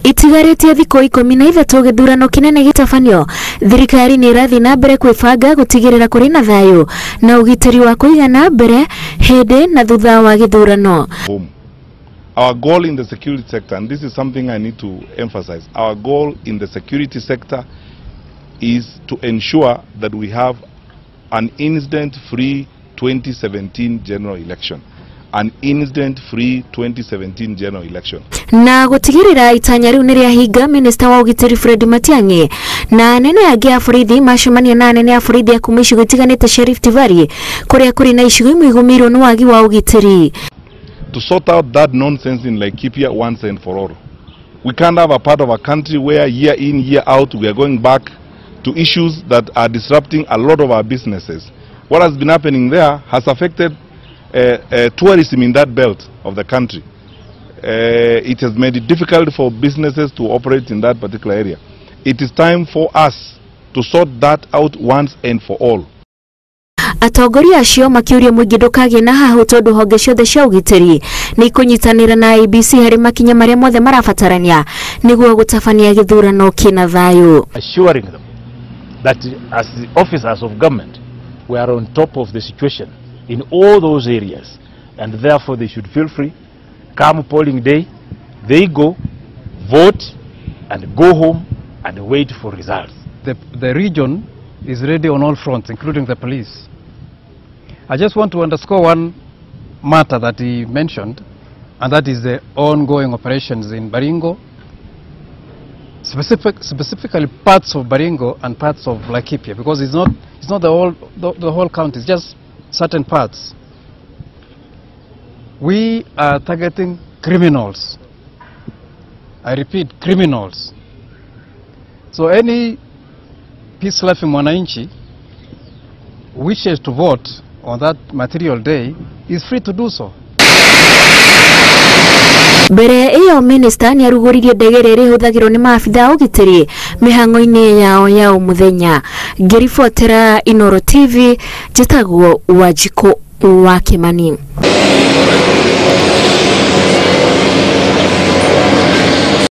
Itigarĩtie thikũ 13 githurano kinene gitafanio, thirikari ni irathi na mbere kwĩbanga gutigĩrĩra kũrĩ na thayũ na ugitiri wa kũigana mbere hĩndĩ na thutha wa githurano. Our goal in the security sector, and this is something I need to emphasize, our goal in the security sector is to ensure that we have an incident-free 2017 general election. An incident-free 2017 general election. Na gutigirira itanya riu ni riahinga minister wa ugitiri Fred Matiang'i na nene angĩ a borithi macemania na nene a borithi a kuma icigo itiganĩte cia Rift Valley kuria kuri na icigo imwe igũmĩirwo nĩ wagi wa ugitiri. To sort out that nonsense in Laikipia once and for all. We can't have a part of a country where year in, year out we are going back to issues that are disrupting a lot of our businesses. What has been happening there has affected tourism in that belt of the country. It has made it difficult for businesses to operate in that particular area. It is time for us to sort that out once and for all. Atongoria acio makiuria muingi ndũkagĩe na hahu tondu honge ciothe cia ugitiri ni kunyitanĩra na IBC harĩ makinya marĩa mothe marabatarania nĩguo gũtabania githurano kĩna thayũ. Assuring them that as the officers of government we are on top of the situation in all those areas, and therefore they should feel free. Come polling day, they go, vote, and go home and wait for results. The region is ready on all fronts, including the police. I just want to underscore one matter that he mentioned, and that is the ongoing operations in Baringo, specifically parts of Baringo and parts of Laikipia, because it's not the whole county, it's just certain parts. We are targeting criminals. I repeat, criminals. So any peace-loving mwananchi wishes to vote on that material day is free to do so. Mbere iyo minister ni arugũririe ndege ĩrĩa ĩhũthagĩrwo nĩ maabitha ugitiri mihang'o-inĩ yao ya mũthenya. Ngĩribotera Inooro TV, njĩtagwo Wanjikũ wa Kimani.